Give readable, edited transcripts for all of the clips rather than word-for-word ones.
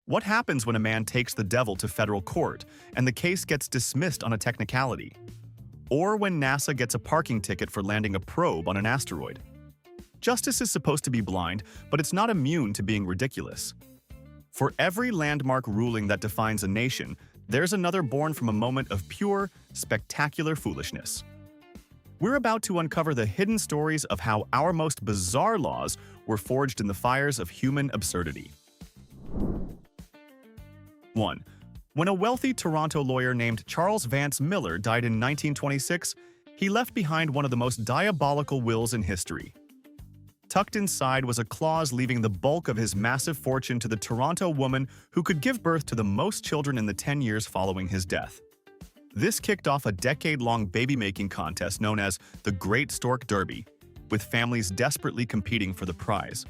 What happens when a man takes the devil to federal court and the case gets dismissed on a technicality? Or when NASA gets a parking ticket for landing a probe on an asteroid? Justice is supposed to be blind, but it's not immune to being ridiculous. For every landmark ruling that defines a nation, there's another born from a moment of pure, spectacular foolishness. We're about to uncover the hidden stories of how our most bizarre laws were forged in the fires of human absurdity. 1. When a wealthy Toronto lawyer named Charles Vance Miller died in 1926, he left behind one of the most diabolical wills in history. Tucked inside was a clause leaving the bulk of his massive fortune to the Toronto woman who could give birth to the most children in the 10 years following his death. This kicked off a decade-long baby-making contest known as the Great Stork Derby, with families desperately competing for the prize.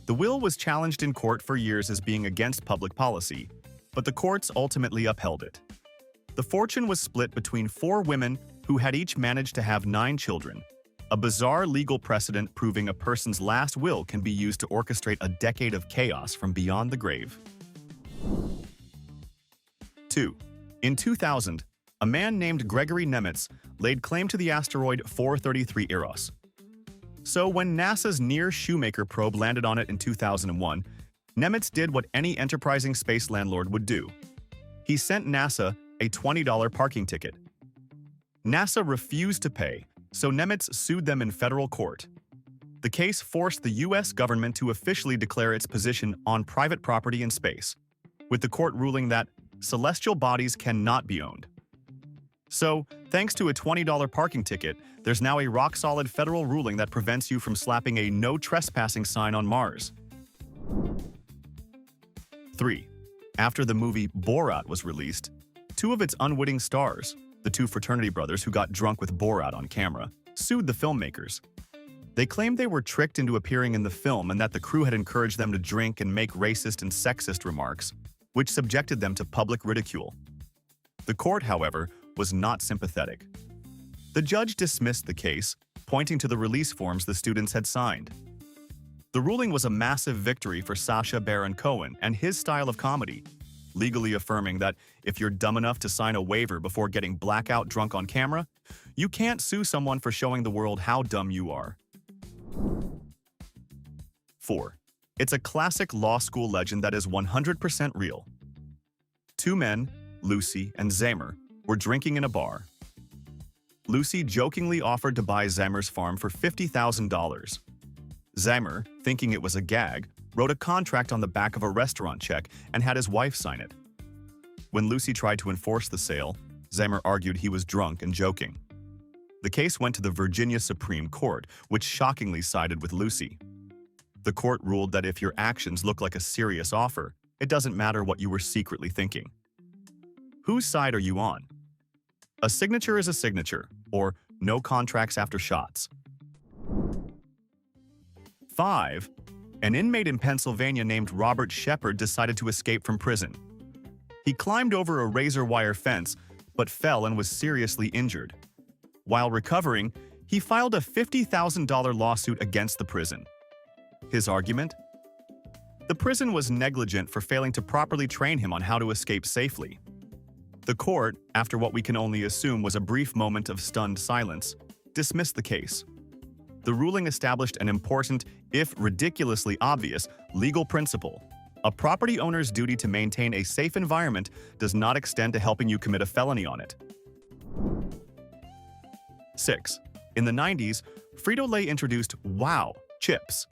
The will was challenged in court for years as being against public policy, but the courts ultimately upheld it. The fortune was split between 4 women who had each managed to have 9 children, a bizarre legal precedent proving a person's last will can be used to orchestrate a decade of chaos from beyond the grave. 2. In 2000, a man named Gregory Nemitz laid claim to the asteroid 433 Eros. So when NASA's Near Shoemaker probe landed on it in 2001, Nemitz did what any enterprising space landlord would do. He sent NASA a $20 parking ticket. NASA refused to pay, so Nemitz sued them in federal court. The case forced the U.S. government to officially declare its position on private property in space, with the court ruling that celestial bodies cannot be owned. So, thanks to a $20 parking ticket, there's now a rock-solid federal ruling that prevents you from slapping a no trespassing sign on Mars. 3. After the movie Borat was released, 2 of its unwitting stars, the 2 fraternity brothers who got drunk with Borat on camera, sued the filmmakers. They claimed they were tricked into appearing in the film and that the crew had encouraged them to drink and make racist and sexist remarks, which subjected them to public ridicule. The court, however, was not sympathetic. The judge dismissed the case, pointing to the release forms the students had signed. The ruling was a massive victory for Sacha Baron Cohen and his style of comedy, legally affirming that if you're dumb enough to sign a waiver before getting blackout drunk on camera, you can't sue someone for showing the world how dumb you are. 4. It's a classic law school legend that is 100% real. 2 men, Lucy and Zamer, were drinking in a bar. Lucy jokingly offered to buy Zamer's farm for $50,000. Zamer, thinking it was a gag, wrote a contract on the back of a restaurant check and had his wife sign it. When Lucy tried to enforce the sale, Zamer argued he was drunk and joking. The case went to the Virginia Supreme Court, which shockingly sided with Lucy. The court ruled that if your actions look like a serious offer, it doesn't matter what you were secretly thinking. Whose side are you on? A signature is a signature, or no contracts after shots. 5. An inmate in Pennsylvania named Robert Shepard decided to escape from prison. He climbed over a razor wire fence, but fell and was seriously injured. While recovering, he filed a $50,000 lawsuit against the prison. His argument? The prison was negligent for failing to properly train him on how to escape safely. The court, after what we can only assume was a brief moment of stunned silence, dismissed the case. The ruling established an important, if ridiculously obvious, legal principle. A property owner's duty to maintain a safe environment does not extend to helping you commit a felony on it. 6. In the 90s, Frito-Lay introduced Wow chips,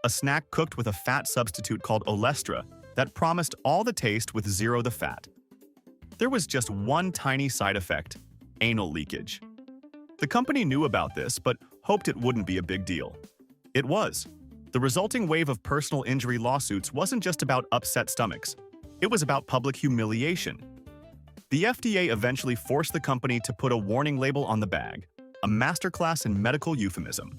a snack cooked with a fat substitute called Olestra that promised all the taste with zero the fat. There was just one tiny side effect: anal leakage. The company knew about this, but hoped it wouldn't be a big deal. It was. The resulting wave of personal injury lawsuits wasn't just about upset stomachs. It was about public humiliation. The FDA eventually forced the company to put a warning label on the bag, a masterclass in medical euphemism.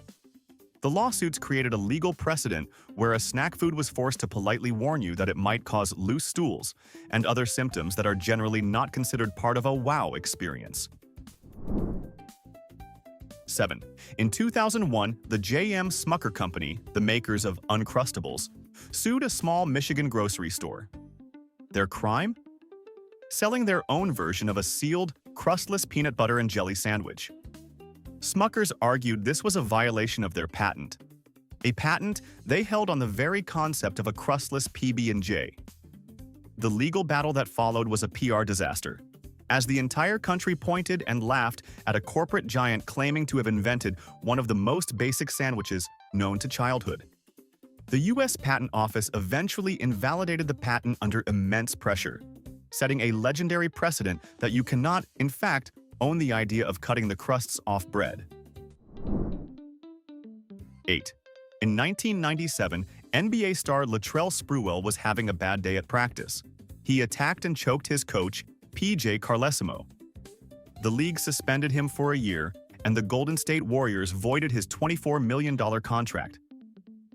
The lawsuits created a legal precedent where a snack food was forced to politely warn you that it might cause loose stools and other symptoms that are generally not considered part of a wow experience. 7. In 2001, the J.M. Smucker Company, the makers of Uncrustables, sued a small Michigan grocery store. Their crime? Selling their own version of a sealed, crustless peanut butter and jelly sandwich. Smuckers argued this was a violation of their patent. A patent they held on the very concept of a crustless PB&J. The legal battle that followed was a PR disaster, as the entire country pointed and laughed at a corporate giant claiming to have invented one of the most basic sandwiches known to childhood. The U.S. Patent Office eventually invalidated the patent under immense pressure, setting a legendary precedent that you cannot, in fact, own the idea of cutting the crusts off bread. 8. In 1997, NBA star Latrell Sprewell was having a bad day at practice. He attacked and choked his coach, P.J. Carlesimo. The league suspended him for a year, and the Golden State Warriors voided his $24 million contract.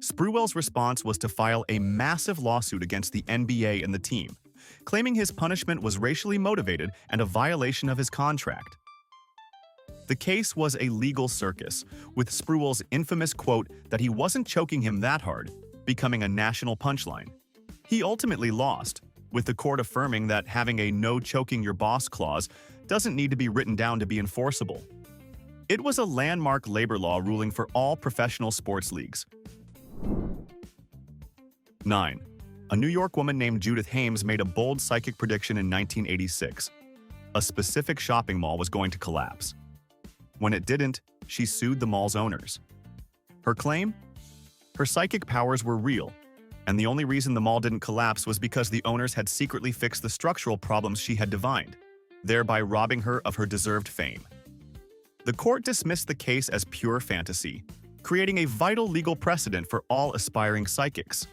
Sprewell's response was to file a massive lawsuit against the NBA and the team, claiming his punishment was racially motivated and a violation of his contract. The case was a legal circus, with Sprewell's infamous quote that he wasn't choking him that hard becoming a national punchline. He ultimately lost, with the court affirming that having a "no choking your boss" clause doesn't need to be written down to be enforceable. It was a landmark labor law ruling for all professional sports leagues. 9. A New York woman named Judith Hames made a bold psychic prediction in 1986. A specific shopping mall was going to collapse. When it didn't, she sued the mall's owners. Her claim? Her psychic powers were real, and the only reason the mall didn't collapse was because the owners had secretly fixed the structural problems she had divined, thereby robbing her of her deserved fame. The court dismissed the case as pure fantasy, creating a vital legal precedent for all aspiring psychics.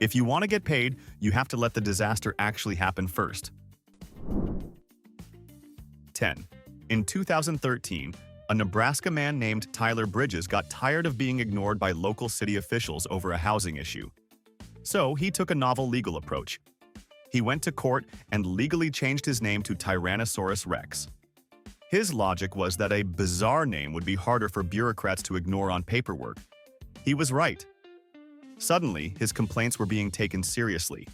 If you want to get paid, you have to let the disaster actually happen first. 10. In 2013, a Nebraska man named Tyler Bridges got tired of being ignored by local city officials over a housing issue. So he took a novel legal approach. He went to court and legally changed his name to Tyrannosaurus Rex. His logic was that a bizarre name would be harder for bureaucrats to ignore on paperwork. He was right. Suddenly, his complaints were being taken seriously.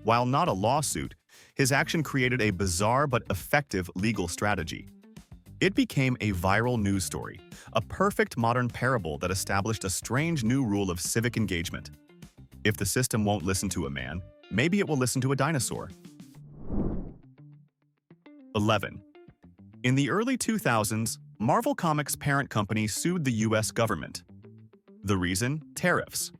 While not a lawsuit, his action created a bizarre but effective legal strategy. It became a viral news story, a perfect modern parable that established a strange new rule of civic engagement. If the system won't listen to a man, maybe it will listen to a dinosaur. 11. In the early 2000s, Marvel Comics' parent company sued the U.S. government. The reason? Tariffs.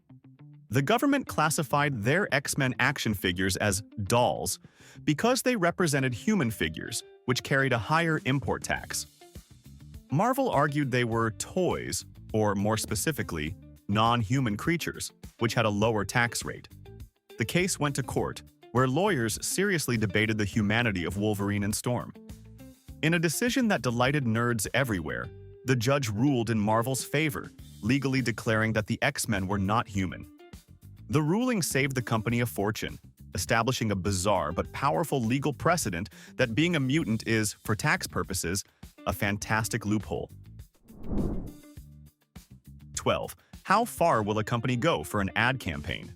The government classified their X-Men action figures as dolls because they represented human figures, which carried a higher import tax. Marvel argued they were toys, or more specifically, non-human creatures, which had a lower tax rate. The case went to court, where lawyers seriously debated the humanity of Wolverine and Storm. In a decision that delighted nerds everywhere, the judge ruled in Marvel's favor, legally declaring that the X-Men were not human. The ruling saved the company a fortune, establishing a bizarre but powerful legal precedent that being a mutant is, for tax purposes, a fantastic loophole. 12. How far will a company go for an ad campaign?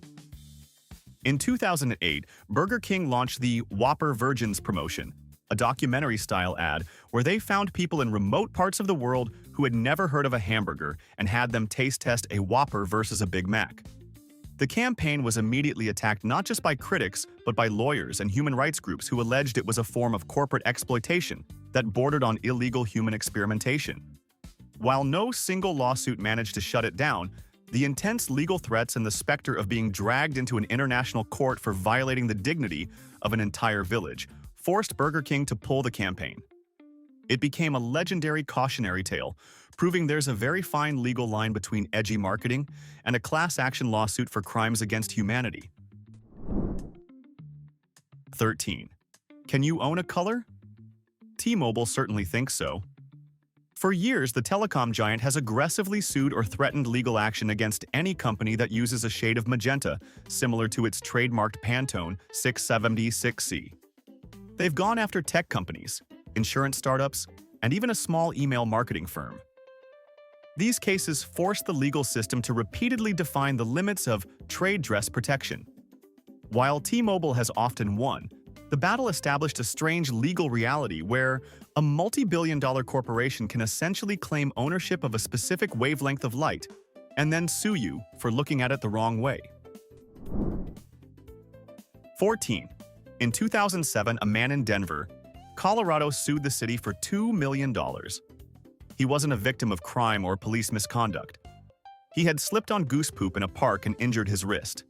In 2008, Burger King launched the Whopper Virgins promotion, a documentary-style ad where they found people in remote parts of the world who had never heard of a hamburger and had them taste test a Whopper versus a Big Mac. The campaign was immediately attacked not just by critics, but by lawyers and human rights groups who alleged it was a form of corporate exploitation that bordered on illegal human experimentation. While no single lawsuit managed to shut it down, the intense legal threats and the specter of being dragged into an international court for violating the dignity of an entire village forced Burger King to pull the campaign. It became a legendary cautionary tale, proving there's a very fine legal line between edgy marketing and a class action lawsuit for crimes against humanity. 13. Can you own a color? T-Mobile certainly thinks so. For years, the telecom giant has aggressively sued or threatened legal action against any company that uses a shade of magenta, similar to its trademarked Pantone 676C. They've gone after tech companies, insurance startups, and even a small email marketing firm. These cases force the legal system to repeatedly define the limits of trade dress protection. While T-Mobile has often won, the battle established a strange legal reality where a multi-billion-dollar corporation can essentially claim ownership of a specific wavelength of light and then sue you for looking at it the wrong way. 14. In 2007, a man in Denver, Colorado sued the city for $2 million. He wasn't a victim of crime or police misconduct. He had slipped on goose poop in a park and injured his wrist.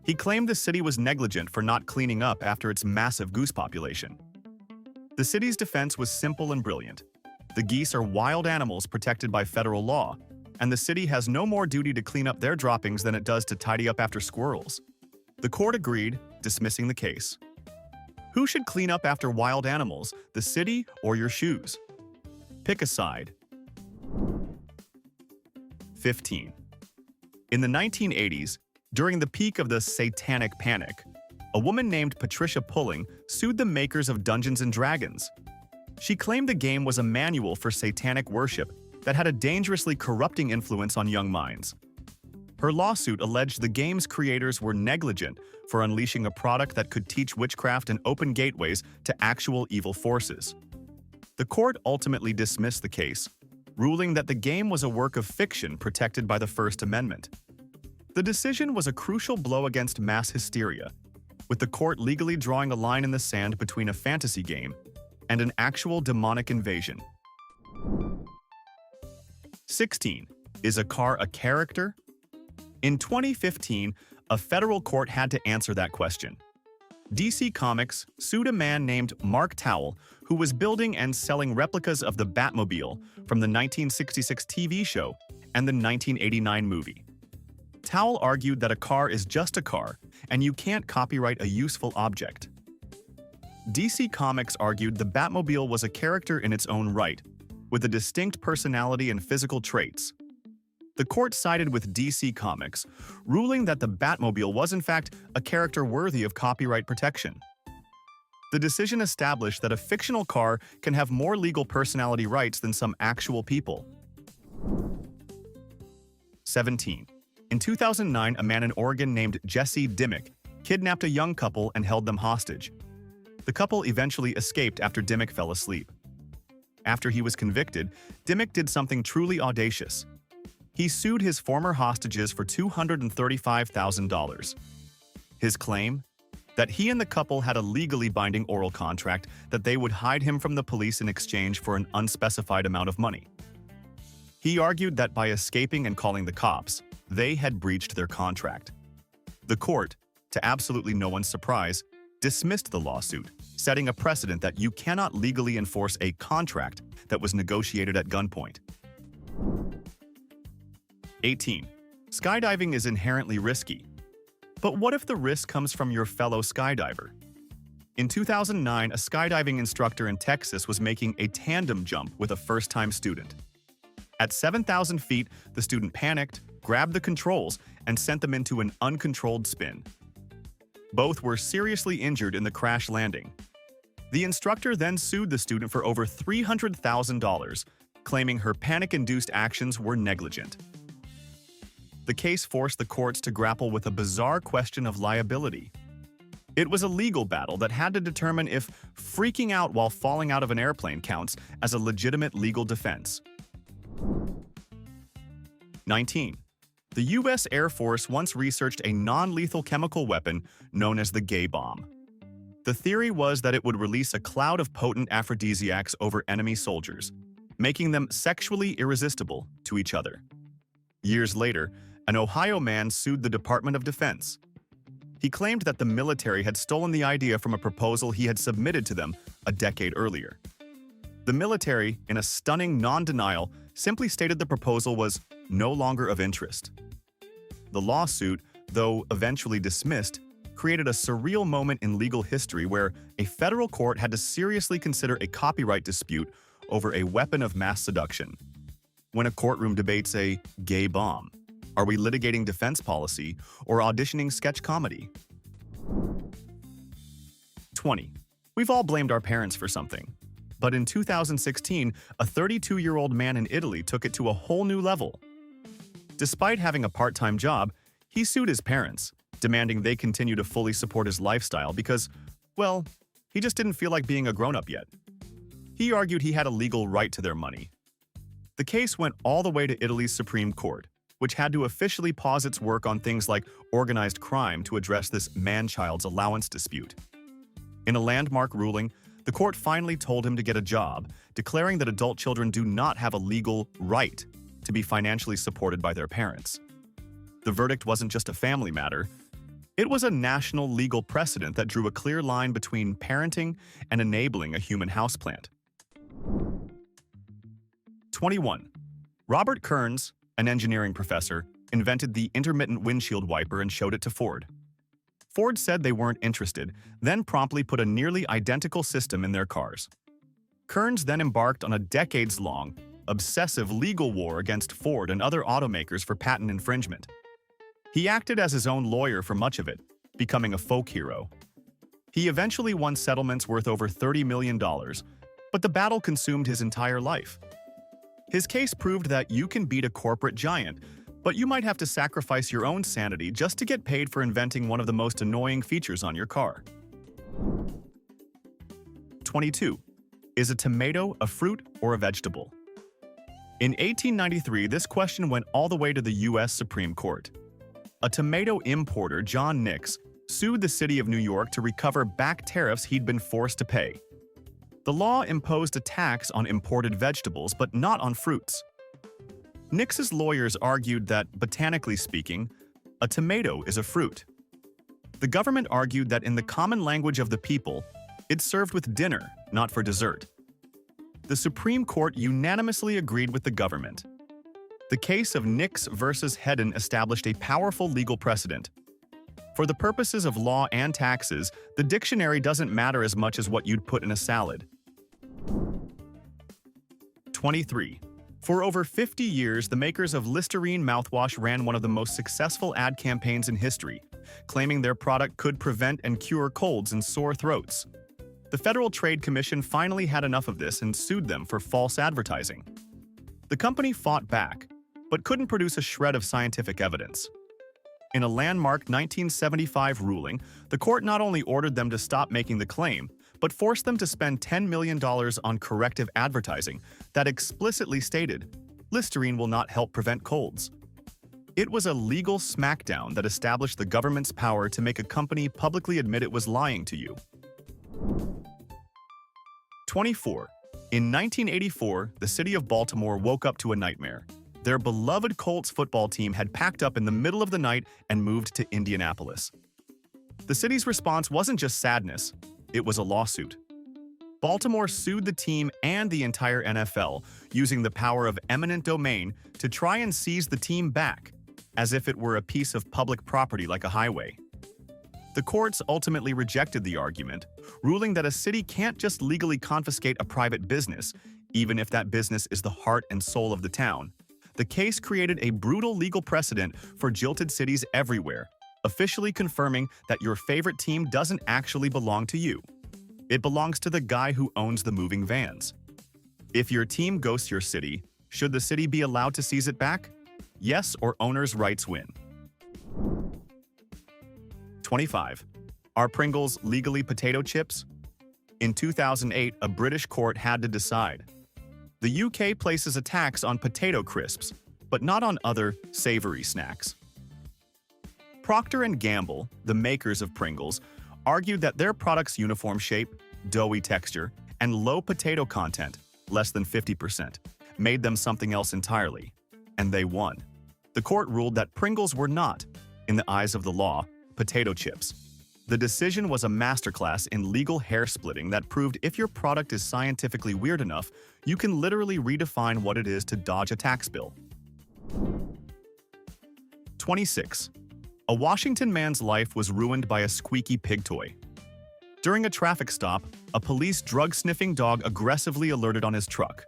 He claimed the city was negligent for not cleaning up after its massive goose population. The city's defense was simple and brilliant. The geese are wild animals protected by federal law, and the city has no more duty to clean up their droppings than it does to tidy up after squirrels. The court agreed, dismissing the case. Who should clean up after wild animals, the city or your shoes? Pick a side. 15. In the 1980s, during the peak of the Satanic Panic, a woman named Patricia Pulling sued the makers of Dungeons & Dragons. She claimed the game was a manual for satanic worship that had a dangerously corrupting influence on young minds. Her lawsuit alleged the game's creators were negligent for unleashing a product that could teach witchcraft and open gateways to actual evil forces. The court ultimately dismissed the case, ruling that the game was a work of fiction protected by the First Amendment. The decision was a crucial blow against mass hysteria, with the court legally drawing a line in the sand between a fantasy game and an actual demonic invasion. 16. Is a car a character? In 2015, a federal court had to answer that question. DC Comics sued a man named Mark Towell who was building and selling replicas of the Batmobile from the 1966 TV show and the 1989 movie. Towell argued that a car is just a car, and you can't copyright a useful object. DC Comics argued the Batmobile was a character in its own right, with a distinct personality and physical traits. The court sided with DC Comics, ruling that the Batmobile was in fact a character worthy of copyright protection. The decision established that a fictional car can have more legal personality rights than some actual people. 17. In 2009, a man in Oregon named Jesse Dimmick kidnapped a young couple and held them hostage. The couple eventually escaped after Dimmick fell asleep. After he was convicted, Dimmick did something truly audacious. He sued his former hostages for $235,000. His claim? That he and the couple had a legally binding oral contract that they would hide him from the police in exchange for an unspecified amount of money. He argued that by escaping and calling the cops, they had breached their contract. The court, to absolutely no one's surprise, dismissed the lawsuit, setting a precedent that you cannot legally enforce a contract that was negotiated at gunpoint. 18. Skydiving is inherently risky. But what if the risk comes from your fellow skydiver? In 2009, a skydiving instructor in Texas was making a tandem jump with a first-time student. At 7,000 feet, the student panicked, grabbed the controls, and sent them into an uncontrolled spin. Both were seriously injured in the crash landing. The instructor then sued the student for over $300,000, claiming her panic-induced actions were negligent. The case forced the courts to grapple with a bizarre question of liability. It was a legal battle that had to determine if freaking out while falling out of an airplane counts as a legitimate legal defense. 19. The U.S. Air Force once researched a non-lethal chemical weapon known as the gay bomb. The theory was that it would release a cloud of potent aphrodisiacs over enemy soldiers, making them sexually irresistible to each other. Years later, an Ohio man sued the Department of Defense. He claimed that the military had stolen the idea from a proposal he had submitted to them a decade earlier. The military, in a stunning non-denial, simply stated the proposal was no longer of interest. The lawsuit, though eventually dismissed, created a surreal moment in legal history where a federal court had to seriously consider a copyright dispute over a weapon of mass seduction. When a courtroom debates a gay bomb, are we litigating defense policy or auditioning sketch comedy? 20. We've all blamed our parents for something. But in 2016, a 32-year-old man in Italy took it to a whole new level. Despite having a part-time job, he sued his parents, demanding they continue to fully support his lifestyle because, well, he just didn't feel like being a grown-up yet. He argued he had a legal right to their money. The case went all the way to Italy's Supreme Court, which had to officially pause its work on things like organized crime to address this man-child's allowance dispute. In a landmark ruling, the court finally told him to get a job, declaring that adult children do not have a legal right to be financially supported by their parents. The verdict wasn't just a family matter. It was a national legal precedent that drew a clear line between parenting and enabling a human houseplant. 21. Robert Kearns, an engineering professor, invented the intermittent windshield wiper and showed it to Ford. Ford said they weren't interested, then promptly put a nearly identical system in their cars. Kearns then embarked on a decades-long, obsessive legal war against Ford and other automakers for patent infringement. He acted as his own lawyer for much of it, becoming a folk hero. He eventually won settlements worth over $30 million, but the battle consumed his entire life. His case proved that you can beat a corporate giant, but you might have to sacrifice your own sanity just to get paid for inventing one of the most annoying features on your car. 22. Is a tomato a fruit or a vegetable? In 1893, this question went all the way to the U.S. Supreme Court. A tomato importer, John Nix, sued the city of New York to recover back tariffs he'd been forced to pay. The law imposed a tax on imported vegetables, but not on fruits. Nix's lawyers argued that, botanically speaking, a tomato is a fruit. The government argued that in the common language of the people, it's served with dinner, not for dessert. The Supreme Court unanimously agreed with the government. The case of Nix versus Hedden established a powerful legal precedent. For the purposes of law and taxes, the dictionary doesn't matter as much as what you'd put in a salad. 23. For over 50 years, the makers of Listerine mouthwash ran one of the most successful ad campaigns in history, claiming their product could prevent and cure colds and sore throats. The Federal Trade Commission finally had enough of this and sued them for false advertising. The company fought back, but couldn't produce a shred of scientific evidence. In a landmark 1975 ruling, the court not only ordered them to stop making the claim, but forced them to spend $10 million on corrective advertising that explicitly stated, Listerine will not help prevent colds. It was a legal smackdown that established the government's power to make a company publicly admit it was lying to you. 24. In 1984, the city of Baltimore woke up to a nightmare. Their beloved Colts football team had packed up in the middle of the night and moved to Indianapolis. The city's response wasn't just sadness, it was a lawsuit. Baltimore sued the team and the entire NFL, using the power of eminent domain to try and seize the team back, as if it were a piece of public property like a highway. The courts ultimately rejected the argument, ruling that a city can't just legally confiscate a private business, even if that business is the heart and soul of the town. The case created a brutal legal precedent for jilted cities everywhere, officially confirming that your favorite team doesn't actually belong to you. It belongs to the guy who owns the moving vans. If your team ghosts your city, should the city be allowed to seize it back? Yes, or owner's rights win. 25. Are Pringles legally potato chips? In 2008, a British court had to decide. The UK places a tax on potato crisps, but not on other savory snacks. Procter & Gamble, the makers of Pringles, argued that their product's uniform shape, doughy texture, and low potato content, less than 50%, made them something else entirely, and they won. The court ruled that Pringles were not, in the eyes of the law, potato chips. The decision was a masterclass in legal hair-splitting that proved if your product is scientifically weird enough, you can literally redefine what it is to dodge a tax bill. 26. A Washington man's life was ruined by a squeaky pig toy. During a traffic stop, a police drug-sniffing dog aggressively alerted on his truck.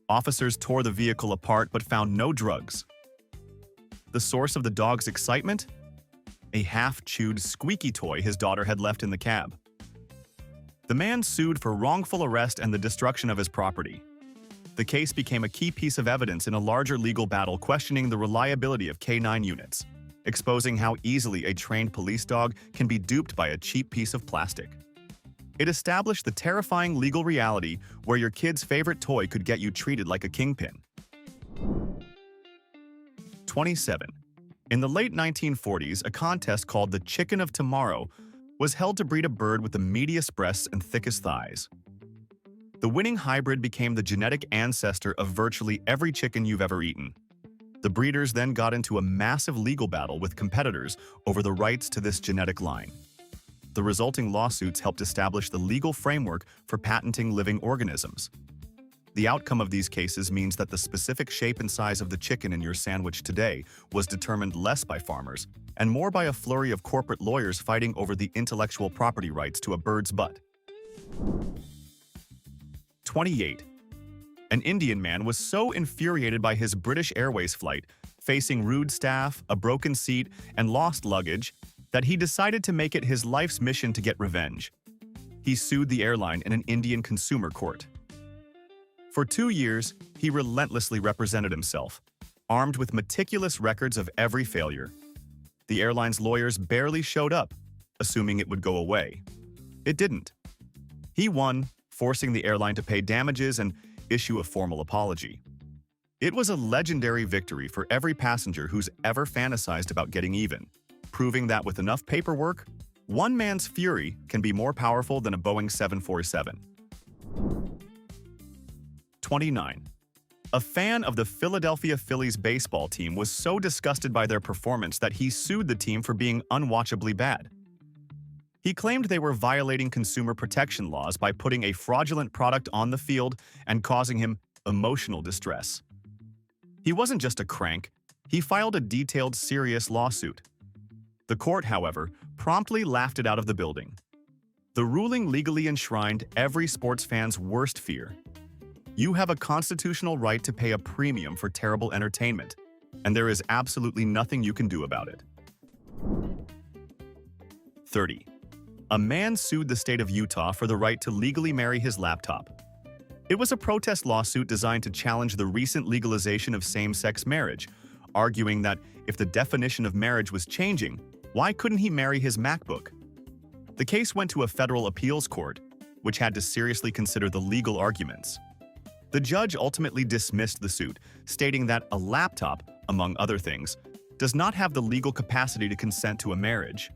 Officers tore the vehicle apart but found no drugs. The source of the dog's excitement? A half-chewed squeaky toy his daughter had left in the cab. The man sued for wrongful arrest and the destruction of his property. The case became a key piece of evidence in a larger legal battle questioning the reliability of K9 units. exposing how easily a trained police dog can be duped by a cheap piece of plastic. It established the terrifying legal reality where your kid's favorite toy could get you treated like a kingpin. 27. In the late 1940s, a contest called the Chicken of Tomorrow was held to breed a bird with the meatiest breasts and thickest thighs. The winning hybrid became the genetic ancestor of virtually every chicken you've ever eaten. The breeders then got into a massive legal battle with competitors over the rights to this genetic line. The resulting lawsuits helped establish the legal framework for patenting living organisms. The outcome of these cases means that the specific shape and size of the chicken in your sandwich today was determined less by farmers and more by a flurry of corporate lawyers fighting over the intellectual property rights to a bird's butt. 28. An Indian man was so infuriated by his British Airways flight, facing rude staff, a broken seat, and lost luggage, that he decided to make it his life's mission to get revenge. He sued the airline in an Indian consumer court. For 2 years, he relentlessly represented himself, armed with meticulous records of every failure. The airline's lawyers barely showed up, assuming it would go away. It didn't. He won, forcing the airline to pay damages and issue a formal apology. It was a legendary victory for every passenger who's ever fantasized about getting even, proving that with enough paperwork, one man's fury can be more powerful than a Boeing 747. 29. A fan of the Philadelphia Phillies baseball team was so disgusted by their performance that he sued the team for being unwatchably bad. He claimed they were violating consumer protection laws by putting a fraudulent product on the field and causing him emotional distress. He wasn't just a crank, he filed a detailed, serious lawsuit. The court, however, promptly laughed it out of the building. The ruling legally enshrined every sports fan's worst fear. You have a constitutional right to pay a premium for terrible entertainment, and there is absolutely nothing you can do about it. 30. A man sued the state of Utah for the right to legally marry his laptop. It was a protest lawsuit designed to challenge the recent legalization of same-sex marriage, arguing that if the definition of marriage was changing, why couldn't he marry his MacBook? The case went to a federal appeals court, which had to seriously consider the legal arguments. The judge ultimately dismissed the suit, stating that a laptop, among other things, does not have the legal capacity to consent to a marriage.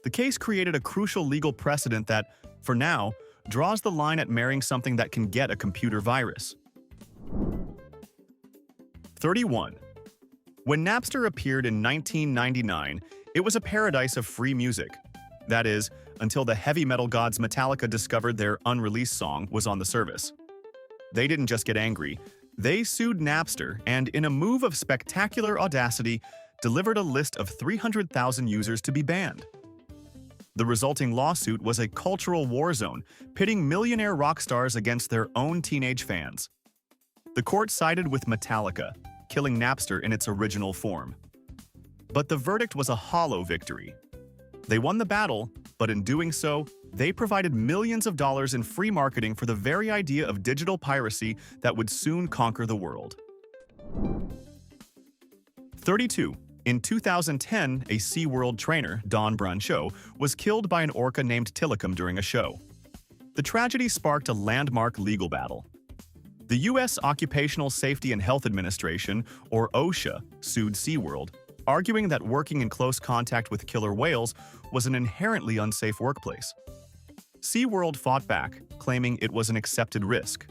The case created a crucial legal precedent that, for now, draws the line at marrying something that can get a computer virus. 31. When Napster appeared in 1999, it was a paradise of free music. That is, until the heavy metal gods Metallica discovered their unreleased song was on the service. They didn't just get angry, they sued Napster and, in a move of spectacular audacity, delivered a list of 300,000 users to be banned. The resulting lawsuit was a cultural war zone, pitting millionaire rock stars against their own teenage fans. The court sided with Metallica, killing Napster in its original form. But the verdict was a hollow victory. They won the battle, but in doing so, they provided millions of dollars in free marketing for the very idea of digital piracy that would soon conquer the world. 32. In 2010, a SeaWorld trainer, Don Brancho, was killed by an orca named Tilikum during a show. The tragedy sparked a landmark legal battle. The U.S. Occupational Safety and Health Administration, or OSHA, sued SeaWorld, arguing that working in close contact with killer whales was an inherently unsafe workplace. SeaWorld fought back, claiming it was an accepted risk.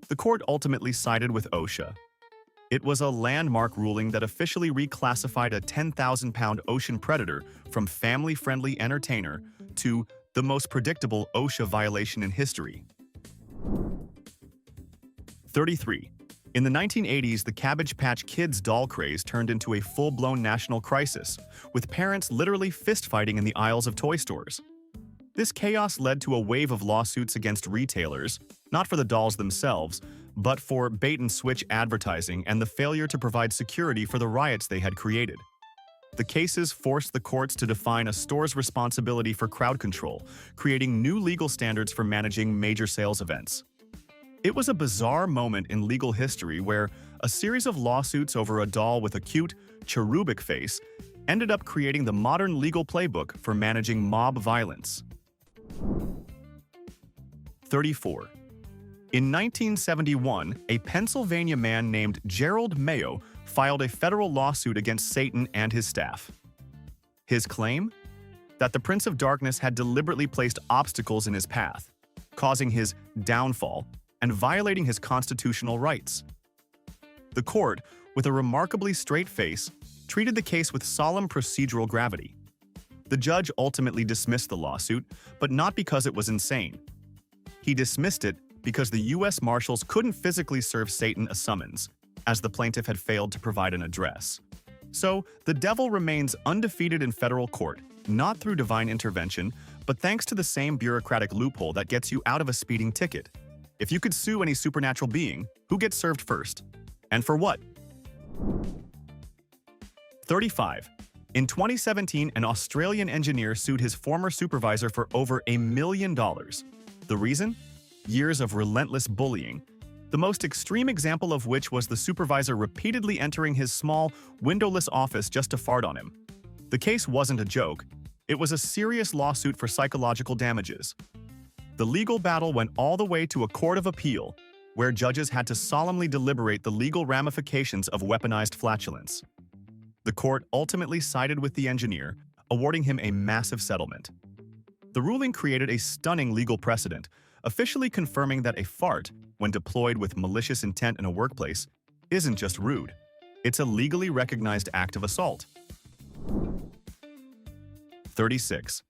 The court ultimately sided with OSHA. It was a landmark ruling that officially reclassified a 10,000-pound ocean predator from family-friendly entertainer to the most predictable OSHA violation in history. 33. In the 1980s, the Cabbage Patch Kids doll craze turned into a full-blown national crisis, with parents literally fist-fighting in the aisles of toy stores. This chaos led to a wave of lawsuits against retailers, not for the dolls themselves, but for bait-and-switch advertising and the failure to provide security for the riots they had created. The cases forced the courts to define a store's responsibility for crowd control, creating new legal standards for managing major sales events. It was a bizarre moment in legal history where a series of lawsuits over a doll with a cute, cherubic face ended up creating the modern legal playbook for managing mob violence. 34. In 1971, a Pennsylvania man named Gerald Mayo filed a federal lawsuit against Satan and his staff. His claim? That the Prince of Darkness had deliberately placed obstacles in his path, causing his downfall and violating his constitutional rights. The court, with a remarkably straight face, treated the case with solemn procedural gravity. The judge ultimately dismissed the lawsuit, but not because it was insane. He dismissed it because the U.S. Marshals couldn't physically serve Satan a summons, as the plaintiff had failed to provide an address. So, the devil remains undefeated in federal court, not through divine intervention, but thanks to the same bureaucratic loophole that gets you out of a speeding ticket. If you could sue any supernatural being, who gets served first? And for what? 35. In 2017, an Australian engineer sued his former supervisor for over $1 million. The reason? Years of relentless bullying, the most extreme example of which was the supervisor repeatedly entering his small, windowless office just to fart on him. The case wasn't a joke. It was a serious lawsuit for psychological damages. The legal battle went all the way to a court of appeal, where judges had to solemnly deliberate the legal ramifications of weaponized flatulence. The court ultimately sided with the engineer, awarding him a massive settlement. The ruling created a stunning legal precedent, officially confirming that a fart, when deployed with malicious intent in a workplace, isn't just rude. It's a legally recognized act of assault. 36.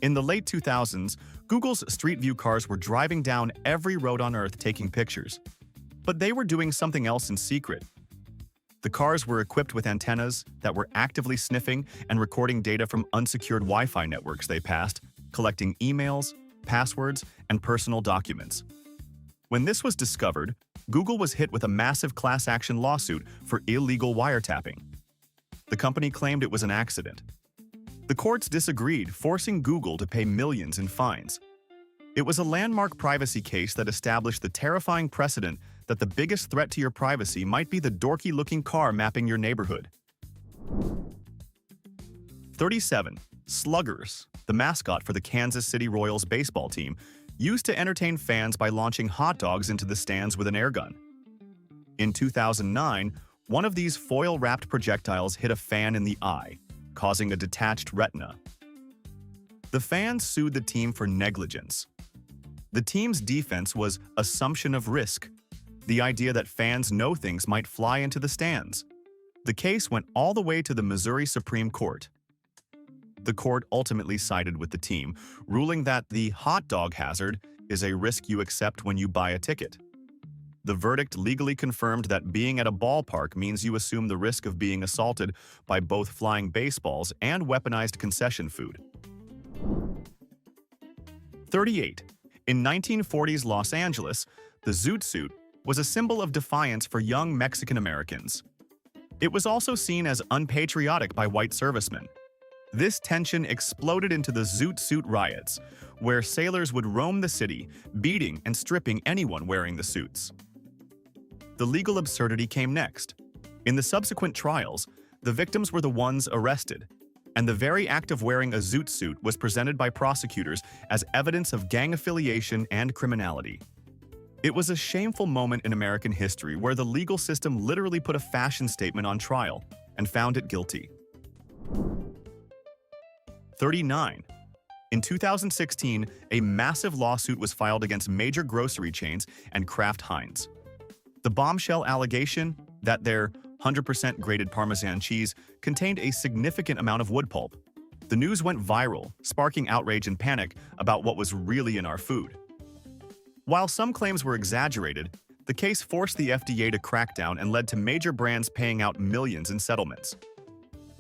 In the late 2000s, Google's Street View cars were driving down every road on Earth taking pictures. But they were doing something else in secret. The cars were equipped with antennas that were actively sniffing and recording data from unsecured Wi-Fi networks they passed, collecting emails, passwords, and personal documents. When this was discovered, Google was hit with a massive class action lawsuit for illegal wiretapping. The company claimed it was an accident. The courts disagreed, forcing Google to pay millions in fines. It was a landmark privacy case that established the terrifying precedent that the biggest threat to your privacy might be the dorky-looking car mapping your neighborhood. 37. Sluggers, the mascot for the Kansas City Royals baseball team, used to entertain fans by launching hot dogs into the stands with an air gun. In 2009, one of these foil-wrapped projectiles hit a fan in the eye, causing a detached retina. The fans sued the team for negligence. The team's defense was assumption of risk, the idea that fans know things might fly into the stands. The case went all the way to the Missouri Supreme Court. The court ultimately sided with the team, ruling that the hot dog hazard is a risk you accept when you buy a ticket. The verdict legally confirmed that being at a ballpark means you assume the risk of being assaulted by both flying baseballs and weaponized concession food. 38. In 1940s Los Angeles, the zoot suit was a symbol of defiance for young Mexican Americans. It was also seen as unpatriotic by white servicemen. This tension exploded into the zoot suit riots, where sailors would roam the city, beating and stripping anyone wearing the suits. The legal absurdity came next. In the subsequent trials, the victims were the ones arrested, and the very act of wearing a zoot suit was presented by prosecutors as evidence of gang affiliation and criminality. It was a shameful moment in American history where the legal system literally put a fashion statement on trial and found it guilty. 39. In 2016, a massive lawsuit was filed against major grocery chains and Kraft Heinz. The bombshell allegation that their 100% grated Parmesan cheese contained a significant amount of wood pulp. The news went viral, sparking outrage and panic about what was really in our food. While some claims were exaggerated, the case forced the FDA to crack down and led to major brands paying out millions in settlements.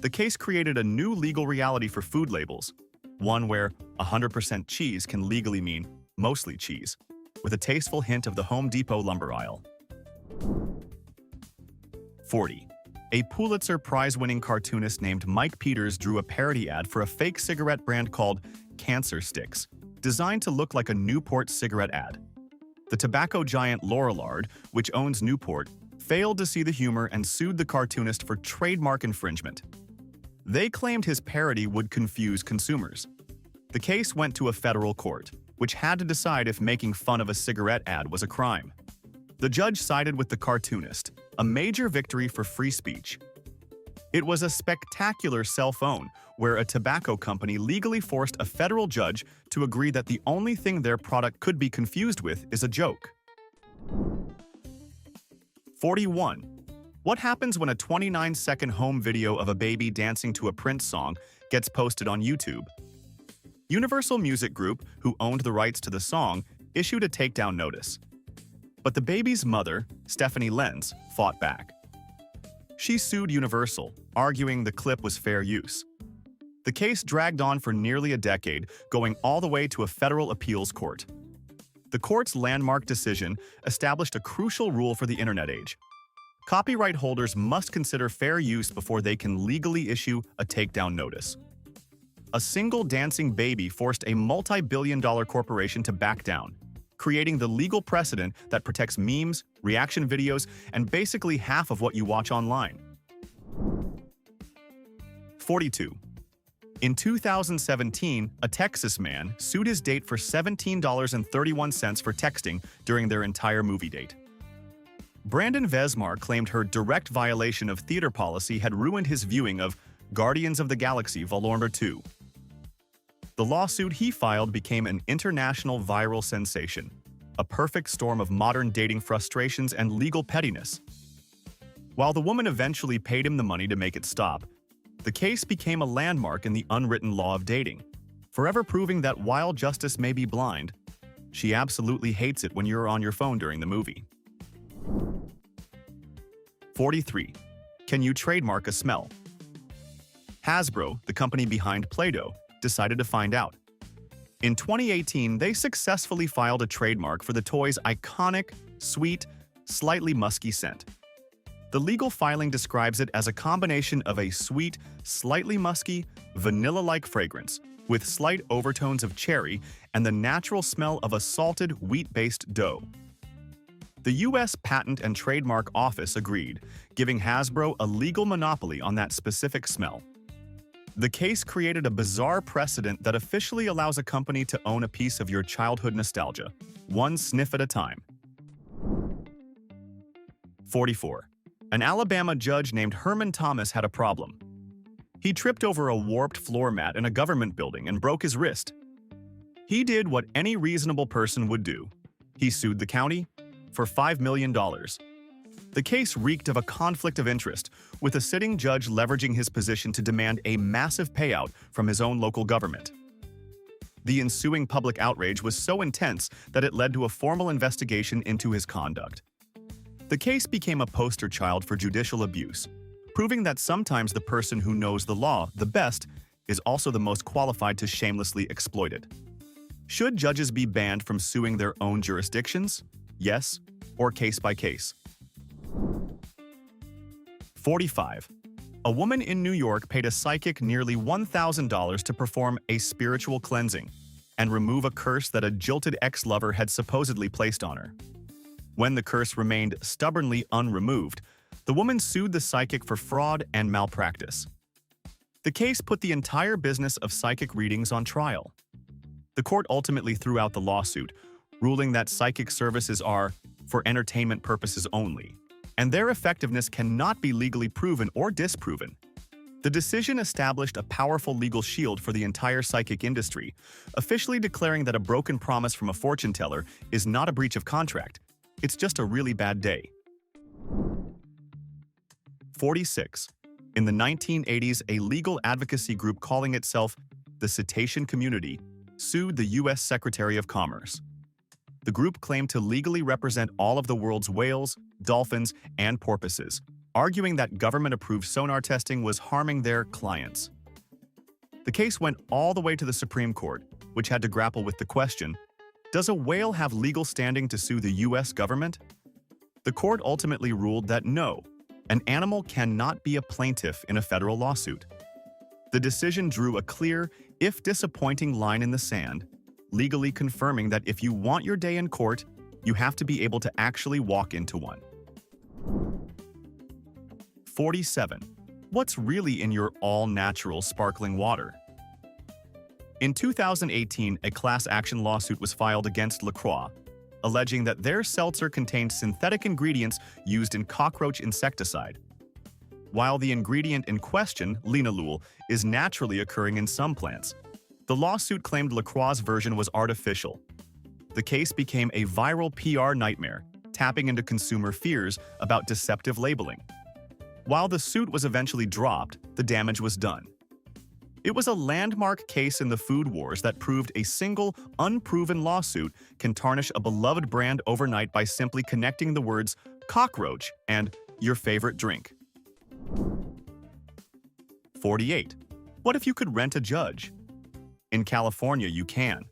The case created a new legal reality for food labels, one where 100% cheese can legally mean mostly cheese, with a tasteful hint of the Home Depot lumber aisle. 40. A Pulitzer Prize-winning cartoonist named Mike Peters drew a parody ad for a fake cigarette brand called Cancer Sticks, designed to look like a Newport cigarette ad. The tobacco giant Lorillard, which owns Newport, failed to see the humor and sued the cartoonist for trademark infringement. They claimed his parody would confuse consumers. The case went to a federal court, which had to decide if making fun of a cigarette ad was a crime. The judge sided with the cartoonist, a major victory for free speech. It was a spectacular cell phone where a tobacco company legally forced a federal judge to agree that the only thing their product could be confused with is a joke. 41. What happens when a 29-second home video of a baby dancing to a Prince song gets posted on YouTube? Universal Music Group, who owned the rights to the song, issued a takedown notice. But the baby's mother, Stephanie Lenz, fought back. She sued Universal, arguing the clip was fair use. The case dragged on for nearly a decade, going all the way to a federal appeals court. The court's landmark decision established a crucial rule for the internet age. Copyright holders must consider fair use before they can legally issue a takedown notice. A single dancing baby forced a multi-billion-dollar corporation to back down, creating the legal precedent that protects memes, reaction videos, and basically half of what you watch online. 42. In 2017, a Texas man sued his date for $17.31 for texting during their entire movie date. Brandon Vesmar claimed her direct violation of theater policy had ruined his viewing of Guardians of the Galaxy Volume 2. The lawsuit he filed became an international viral sensation, a perfect storm of modern dating frustrations and legal pettiness. While the woman eventually paid him the money to make it stop, the case became a landmark in the unwritten law of dating, forever proving that while justice may be blind, she absolutely hates it when you're on your phone during the movie. 43. Can you trademark a smell? Hasbro, the company behind Play-Doh, decided to find out. In 2018, they successfully filed a trademark for the toy's iconic, sweet, slightly musky scent. The legal filing describes it as a combination of a sweet, slightly musky, vanilla-like fragrance with slight overtones of cherry and the natural smell of a salted, wheat-based dough. The U.S. Patent and Trademark Office agreed, giving Hasbro a legal monopoly on that specific smell. The case created a bizarre precedent that officially allows a company to own a piece of your childhood nostalgia, one sniff at a time. 44. An Alabama judge named Herman Thomas had a problem. He tripped over a warped floor mat in a government building and broke his wrist. He did what any reasonable person would do. He sued the county for $5 million. The case reeked of a conflict of interest, with a sitting judge leveraging his position to demand a massive payout from his own local government. The ensuing public outrage was so intense that it led to a formal investigation into his conduct. The case became a poster child for judicial abuse, proving that sometimes the person who knows the law the best is also the most qualified to shamelessly exploit it. Should judges be banned from suing their own jurisdictions? Yes, or case by case. 45. A woman in New York paid a psychic nearly $1,000 to perform a spiritual cleansing and remove a curse that a jilted ex-lover had supposedly placed on her. When the curse remained stubbornly unremoved, the woman sued the psychic for fraud and malpractice. The case put the entire business of psychic readings on trial. The court ultimately threw out the lawsuit, ruling that psychic services are for entertainment purposes only, and their effectiveness cannot be legally proven or disproven. The decision established a powerful legal shield for the entire psychic industry, officially declaring that a broken promise from a fortune teller is not a breach of contract. It's just a really bad day. 46. In the 1980s, a legal advocacy group calling itself the Cetacean Community sued the U.S. Secretary of Commerce. The group claimed to legally represent all of the world's whales, dolphins, and porpoises, arguing that government-approved sonar testing was harming their clients. The case went all the way to the Supreme Court, which had to grapple with the question, does a whale have legal standing to sue the U.S. government? The court ultimately ruled that no, an animal cannot be a plaintiff in a federal lawsuit. The decision drew a clear, if disappointing, line in the sand, legally confirming that if you want your day in court, you have to be able to actually walk into one. 47. What's really in your all-natural sparkling water? In 2018, a class action lawsuit was filed against LaCroix, alleging that their seltzer contained synthetic ingredients used in cockroach insecticide. While the ingredient in question, linalool, is naturally occurring in some plants, the lawsuit claimed LaCroix's version was artificial. The case became a viral PR nightmare, tapping into consumer fears about deceptive labeling. While the suit was eventually dropped, the damage was done. It was a landmark case in the food wars that proved a single, unproven lawsuit can tarnish a beloved brand overnight by simply connecting the words cockroach and your favorite drink. 48. What if you could rent a judge? In California, you can.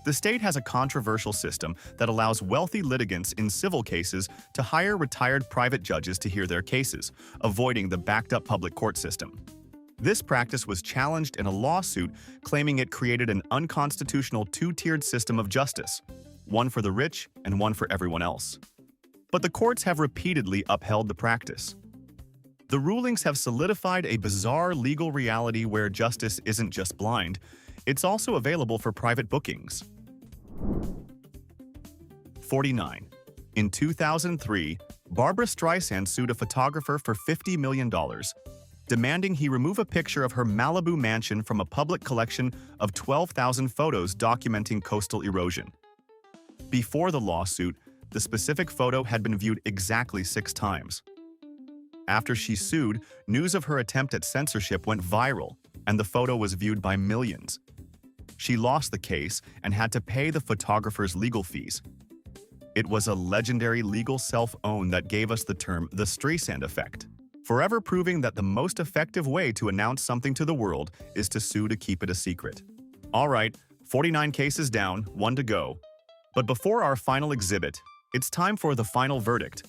The state has a controversial system that allows wealthy litigants in civil cases to hire retired private judges to hear their cases, avoiding the backed-up public court system. This practice was challenged in a lawsuit claiming it created an unconstitutional two-tiered system of justice, one for the rich and one for everyone else. But the courts have repeatedly upheld the practice. The rulings have solidified a bizarre legal reality where justice isn't just blind, it's also available for private bookings. 49. In 2003, Barbra Streisand sued a photographer for $50 million, demanding he remove a picture of her Malibu mansion from a public collection of 12,000 photos documenting coastal erosion. Before the lawsuit, the specific photo had been viewed exactly 6 times. After she sued, news of her attempt at censorship went viral, and the photo was viewed by millions. She lost the case and had to pay the photographer's legal fees. It was a legendary legal self-own that gave us the term the Streisand effect, forever proving that the most effective way to announce something to the world is to sue to keep it a secret. All right, 49 cases down, 1 to go. But before our final exhibit, it's time for the final verdict.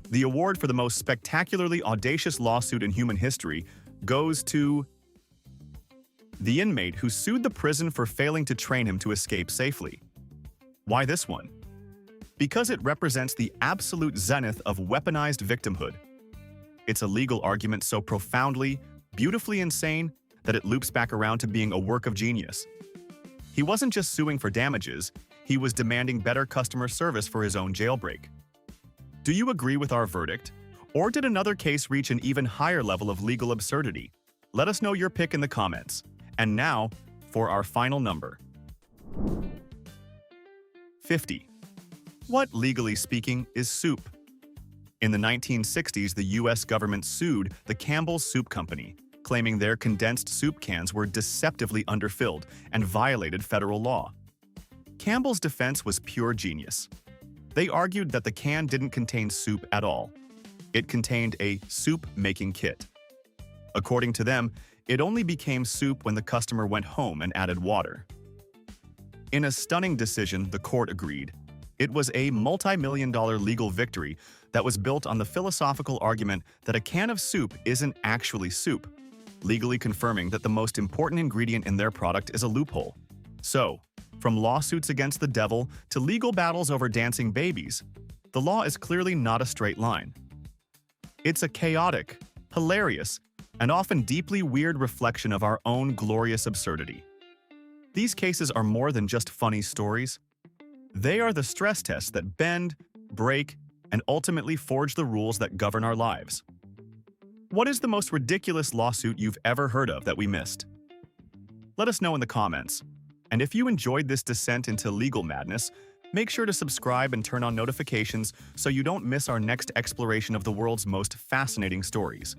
The award for the most spectacularly audacious lawsuit in human history goes to the inmate who sued the prison for failing to train him to escape safely. Why this one? Because it represents the absolute zenith of weaponized victimhood. It's a legal argument so profoundly, beautifully insane that it loops back around to being a work of genius. He wasn't just suing for damages, he was demanding better customer service for his own jailbreak. Do you agree with our verdict? Or did another case reach an even higher level of legal absurdity? Let us know your pick in the comments. And now, for our final number. 50. What, legally speaking, is soup? In the 1960s, the U.S. government sued the Campbell's Soup Company, claiming their condensed soup cans were deceptively underfilled and violated federal law. Campbell's defense was pure genius. They argued that the can didn't contain soup at all. It contained a soup-making kit. According to them, it only became soup when the customer went home and added water. In a stunning decision, the court agreed. It was a multi-million-dollar legal victory that was built on the philosophical argument that a can of soup isn't actually soup, legally confirming that the most important ingredient in their product is a loophole. So, from lawsuits against the devil to legal battles over dancing babies, the law is clearly not a straight line. It's a chaotic, hilarious, and often deeply weird reflection of our own glorious absurdity. These cases are more than just funny stories. They are the stress tests that bend, break, and ultimately forge the rules that govern our lives. What is the most ridiculous lawsuit you've ever heard of that we missed? Let us know in the comments. And if you enjoyed this descent into legal madness, make sure to subscribe and turn on notifications so you don't miss our next exploration of the world's most fascinating stories.